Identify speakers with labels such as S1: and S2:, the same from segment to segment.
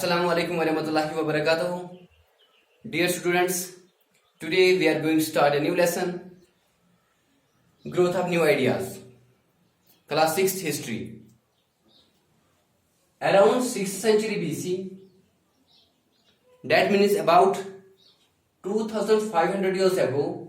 S1: Assalamualaikum warahmatullahi wabarakatuh. Dear students, today we are going to start a new lesson, Growth of New Ideas, Class 6th History. Around 6th century BC, that means about 2500 years ago,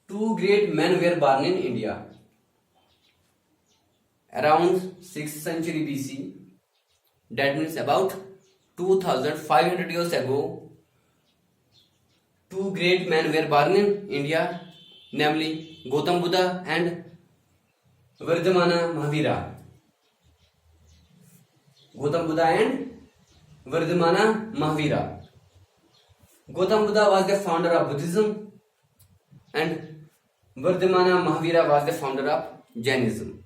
S1: two great men were born in India. Around 6th century BC, that means about 2500 years ago, two great men were born in India, namely Gautam Buddha and Vardhamana Mahavira. Gautam Buddha and Vardhamana Mahavira. Gautam Buddha was the founder of Buddhism and Vardhamana Mahavira was the founder of Jainism.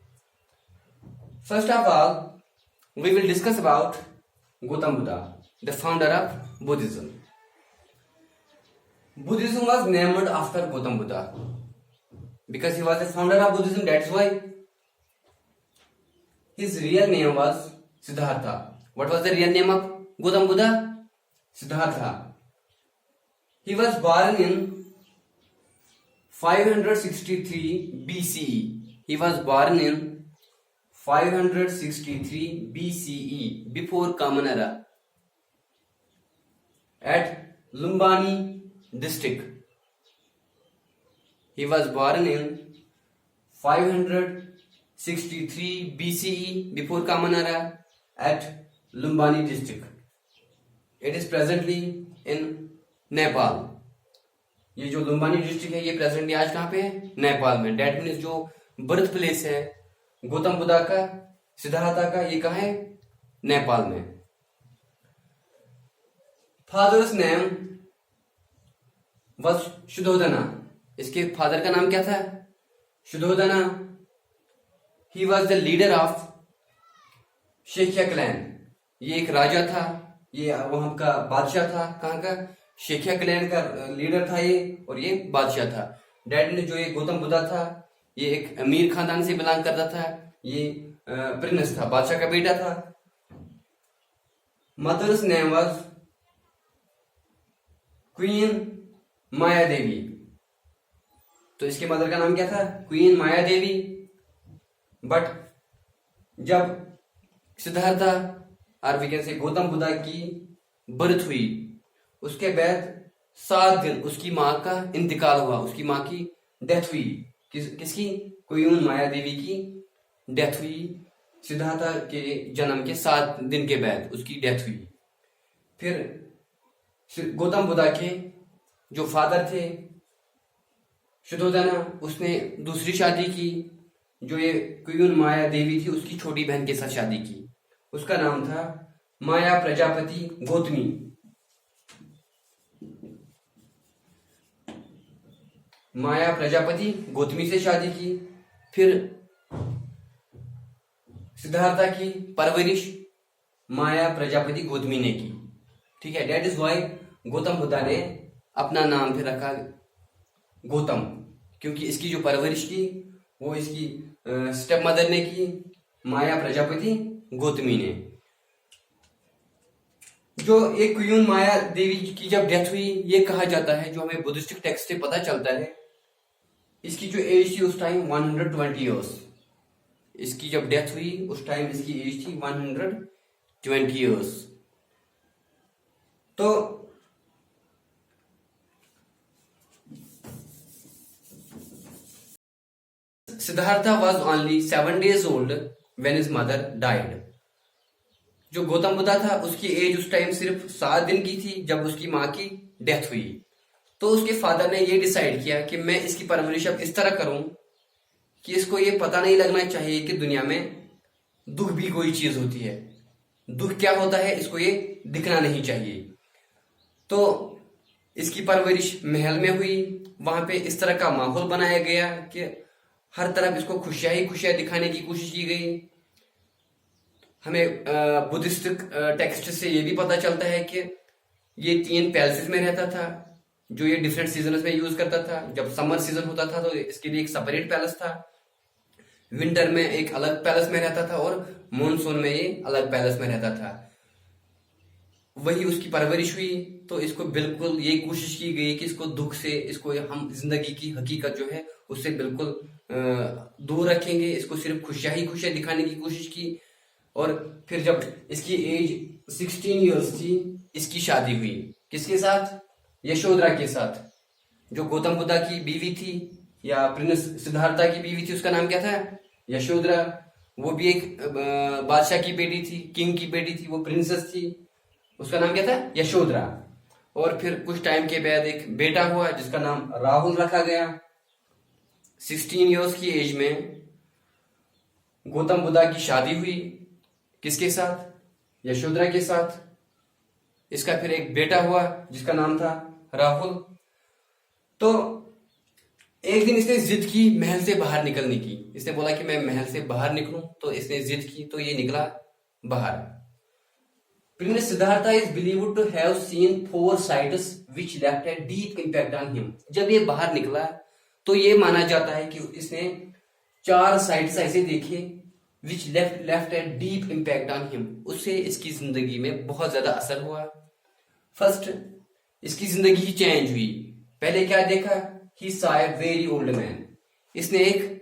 S1: First of all, we will discuss about Gautam Buddha, the founder of Buddhism. Buddhism was named after Gautam Buddha because he was the founder of Buddhism. That's why his real name was Siddhartha. What was the real name of Gautam Buddha? Siddhartha. He was born in 563 BCE. He was born in 563 BCE, before Common Era, at Lumbini district. He was born in 563 BCE, before Common Era, at Lumbini district. It is presently in Nepal. ये जो लुम्बानी district है ये presently आज कहाँ पे है? नेपाल में. That means जो बर्थ प्लेस है गौतम बुद्धा का, सिद्धार्था का, ये कहाँ है? नेपाल में. Father's name was Shuddhodana. इसके फादर का नाम क्या था? Shuddhodana. He was the leader of Shakya clan. ये एक राजा था, ये वहां का बादशाह था. कहाँ का? शेखिया क्लैन का लीडर था ये, और ये बादशाह था. डैड ने जो ये गौतम बुद्धा था ये एक अमीर खानदान से बिलोंग करता था. ये प्रिंस था, बादशाह का बेटा था. मदर्स नेम वाज क्वीन माया देवी. तो इसके मदर का नाम क्या था? Queen Maya Devi. बट जब सिद्धार्था और we can say Gautam Buddha की बर्थ हुई, उसके बाद 7 दिन उसकी मां का इंतकाल हुआ. उसकी मां की डेथ हुई. किसकी? क्वीन माया देवी की डेथ हुई. सिद्धार्था के जन्म के 7 दिन के बाद उसकी डेथ हुई. फिर गौतम बुद्धा के जो फादर थे शुद्धोधना, उसने दूसरी शादी की. जो ये क्वीन माया देवी थी उसकी छोटी बहन के साथ शादी की. उसका नाम था माया प्रजापति गौतमी. माया प्रजापति गौतमी से शादी की. फिर सिद्धार्था की परवरिश माया प्रजापति गौतमी ने की. ठीक है. That is why Gautam Buddha ने अपना नाम फिर रखा गौतम, क्योंकि इसकी जो परवरिश की वो इसकी स्टेप मदर ने की, माया प्रजापति गौतमी ने. जो एक क्वीन माया देवी की जब डेथ हुई, ये कहा जाता है, जो हमें बुद्धिस्टिक टेक्स्ट से पता चलता है, इसकी जो एज थी उस टाइम 120 ईयर्स. इसकी जब डेथ हुई उस टाइम इसकी एज थी 120 ईयर्स. तो Siddhartha was only 7 days old when his mother died. जो गौतम बुद्धा था उसकी एज उस टाइम सिर्फ 7 दिन की थी जब उसकी मां की डेथ हुई. तो उसके फादर ने ये डिसाइड किया कि मैं इसकी परवरिश अब इस तरह करूं कि इसको ये पता नहीं लगना चाहिए कि दुनिया में दुख भी कोई चीज होती है. दुख क्या होता है इसको ये दिखना नहीं चाहिए. तो इसकी परवरिश महल में हुई. वहां पे इस तरह का माहौल बनाया गया कि हर तरफ इसको खुशियां ही खुशियां दिखाने की कोशिश की गई. हमें बुद्धिस्टिक टेक्स्ट से ये भी पता चलता है कि ये 3 पैलेसेस में रहता था, जो ये डिफरेंट सीजन में यूज करता था. जब समर सीजन होता था तो इसके लिए एक सेपरेट पैलेस था. विंटर में एक अलग पैलेस में रहता था और मॉनसून में ये अलग पैलेस में रहता था। वही उसकी परवरिश हुई। तो इसको बिल्कुल ये कोशिश की गई कि इसको दुख से, इसको हम जिंदगी की हकीकत जो है उससे बिल्कुल दूर रखेंगे, इसको सिर्फ खुशियां ही खुशियां दिखाने की कोशिश की। और फिर जब इसकी एज 16 ईयर्स थी, इसकी शादी हुई। किसके साथ? यशोधरा के साथ, जो गौतम बुद्धा की बीवी थी, या प्रिंस सिद्धार्था की बीवी थी। उसका नाम क्या था? यशोधरा। वो भी एक बादशाह की बेटी थी, किंग की बेटी थी, वो प्रिंसेस थी। उसका नाम क्या था? यशोधरा। और फिर कुछ टाइम के बाद एक बेटा हुआ जिसका नाम राहुल रखा गया। 16 ईयर्स की एज में गौतम बुद्धा की शादी हुई। किसके साथ? यशोधरा के साथ। इसका फिर एक बेटा हुआ जिसका नाम था राहुल। तो एक दिन इसने जिद की महल से बाहर निकलने की। इसने बोला कि मैं महल से बाहर निकलूं, तो इसने जिद की, तो ये निकला बाहर। Prince Siddhartha is believed to have seen 4 sights which left a deep impact on him. जब ये बाहर निकला तो ये माना जाता है कि इसने 4 साइट्स ऐसे देखे विच left a deep impact on him. उससे इसकी जिंदगी में बहुत ज्यादा असर हुआ। फर्स्ट, इसकी जिंदगी चेंज हुई। पहले क्या देखा? He saw a very old man. इसने एक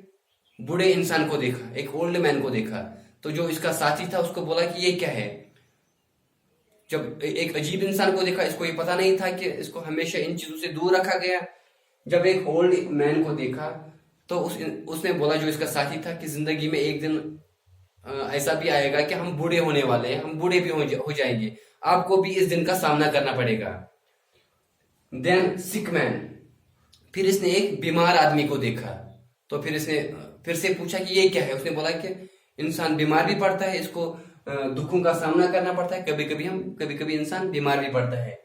S1: बूढ़े इंसान को देखा, एक ओल्ड मैन को देखा। तो जो इसका साथी था उसको बोला कि ये क्या है। जब एक अजीब इंसान को देखा, इसको ये पता नहीं था कि इसको हमेशा इन चीजों से दूर रखा गया। जब एक ओल्ड मैन को देखा तो उसने बोला, जो इसका साथी था, कि जिंदगी में एक दिन ऐसा भी आएगा कि हम बूढ़े होने वाले हैं, हम बूढ़े भी हो जाएंगे, आपको भी इस दिन का सामना करना पड़ेगा। Then sick man. फिर इसने एक बीमार आदमी को देखा। तो फिर इसने फिर से पूछा कि ये क्या है। उसने बोला कि इंसान बीमार भी पड़ता है, इसको दुखों का सामना करना पड़ता है, कभी कभी इंसान बीमार भी पड़ता है।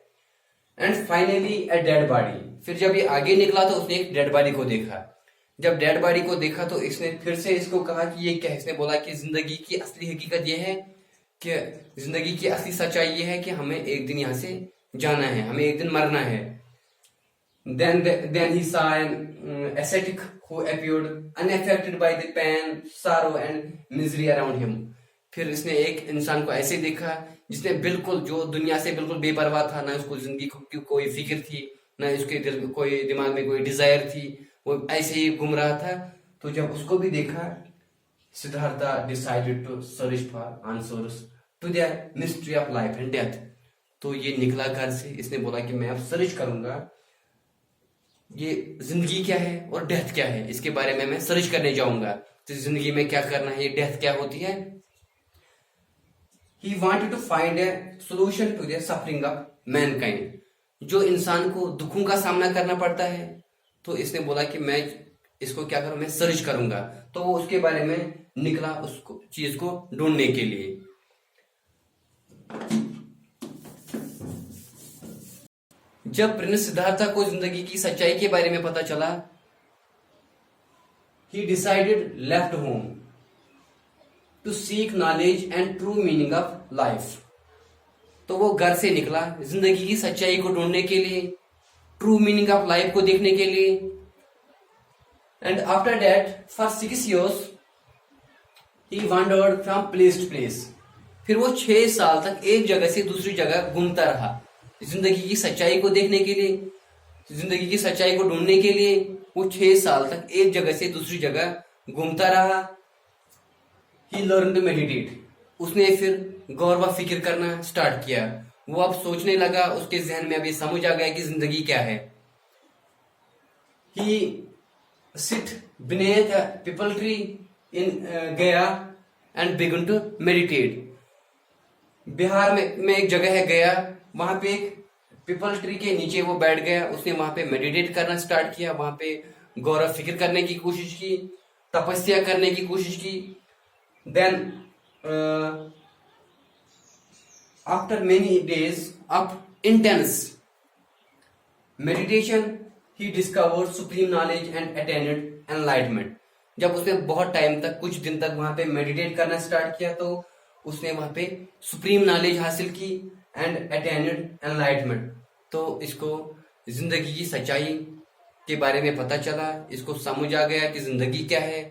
S1: And finally a dead body. फिर जब ये आगे निकला तो उसने एक डेड बॉडी को देखा। जब डेड बॉडी को देखा तो इसने फिर से इसको कहा कि ये क्या है। इसने बोला कि जिंदगी की असली हकीकत ये है कि जिंदगी की असली सच्चाई ये है कि हमें एक दिन यहाँ से जाना है, हमें एक दिन मरना है। Then he saw an ascetic who appeared unaffected by the pain, sorrow and misery around him. फिर इसने एक इंसान को ऐसे देखा जिसने बिल्कुल, जो दुनिया से बिल्कुल बेपरवाह था, ना उसको जिंदगी की कोई फिक्र थी, ना उसके कोई दिमाग में कोई डिजायर थी, वो ऐसे ही घूम रहा था। तो जब उसको भी देखा, Siddhartha decided to search for answers to the mystery of life and death. तो ये निकला घर से। इसने बोला कि मैं अब सर्च करूंगा, ये जिंदगी क्या है और डेथ क्या है, इसके बारे में मैं सर्च करने जाऊंगा। तो जिंदगी में क्या करना है, ये डेथ क्या होती है। He wanted to find a solution to the suffering of mankind. जो इंसान को दुखों का सामना करना पड़ता है, तो इसने बोला कि मैं इसको क्या करूं, मैं सर्च करूंगा। तो वो उसके बारे में निकला, उसको चीज को ढूंढने के लिए। जब प्रिंस सिद्धार्था को जिंदगी की सच्चाई के बारे में पता चला, he decided left home to seek knowledge and true meaning of life. तो वो घर से निकला जिंदगी की सच्चाई को ढूंढने के लिए, ट्रू मीनिंग ऑफ लाइफ को देखने के लिए। And after that for 6 years he wandered from place to place. फिर वो 6 साल तक एक जगह से दूसरी जगह घूमता रहा जिंदगी की सच्चाई को देखने के लिए, जिंदगी की सच्चाई को ढूंढने के लिए। वो 6 साल तक एक जगह से दूसरी जगह घूमता रहा। He learned to meditate. उसने फिर गौर व फिक्र करना स्टार्ट किया। वो अब सोचने लगा, उसके जहन में अभी समझ आ गया कि जिंदगी क्या है। He sit beneath a pipal tree in गया and began to meditate. Bihar में एक जगह है गया, वहां पे एक पीपल ट्री के नीचे वो बैठ गया। उसने वहां पे मेडिटेट करना स्टार्ट किया, वहां पे गौर फिक्र करने की कोशिश की, तपस्या करने की कोशिश की। Then after many days of intense meditation he discovered supreme knowledge and attained enlightenment. जब उसने बहुत टाइम तक, कुछ दिन तक वहां पे मेडिटेट करना स्टार्ट किया, तो उसने वहां पे सुप्रीम नॉलेज हासिल की एंड अटेन्ड एनलाइटमेंट। तो इसको जिंदगी की सच्चाई के बारे में पता चला, इसको समझ आ गया कि जिंदगी क्या है।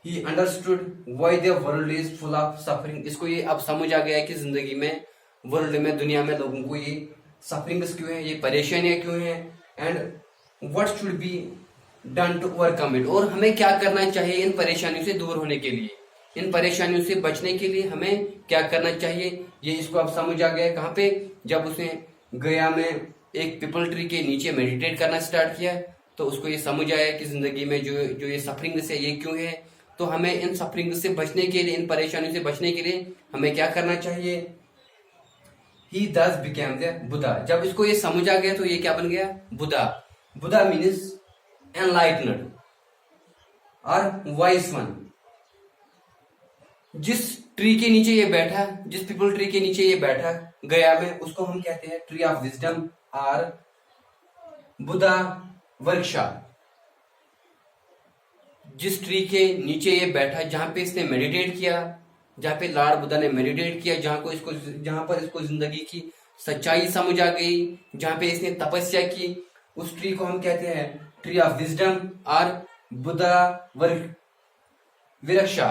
S1: He understood why the world is full of suffering. इसको ये अब समझ आ गया है कि जिंदगी में वर्ल्ड में, दुनिया में लोगों को ये सफरिंग्स क्यों है, ये परेशानियां क्यों हैं, and what should be done to overcome it, और हमें क्या करना चाहिए इन परेशानियों से दूर होने के लिए, इन परेशानियों से बचने के लिए हमें क्या करना चाहिए। ये इसको अब समझ आ गया कहाँ पे, जब उसने गया में एक पीपल ट्री के नीचे मेडिटेट करना स्टार्ट किया, तो उसको ये समझ आया कि जिंदगी में जो जो ये सफरिंग है ये क्यों है। तो हमें इन सफरिंग से बचने के लिए, इन परेशानियों से बचने के लिए हमें क्या करना चाहिए। ही दस बिकेम द बुद्धा। जब इसको ये समझ आ गया तो ये क्या बन गया, बुद्धा। बुद्धा मीन्स एनलाइटनड और वाइस वन। जिस ट्री के नीचे ये बैठा, जिस पीपल ट्री के नीचे ये बैठा गया में, उसको हम कहते हैं ट्री ऑफ विजडम और बुद्धा वर्क्षा। जिस ट्री के नीचे ये बैठा, जहां पे इसने मेडिटेट किया, जहां पे लॉर्ड बुद्धा ने मेडिटेट किया, जहां पर इसको जिंदगी की सच्चाई समझ आ गई, जहां पे इसने तपस्या की, उस ट्री को हम कहते हैं ट्री ऑफ विजडम और बुद्धा विरक्षा।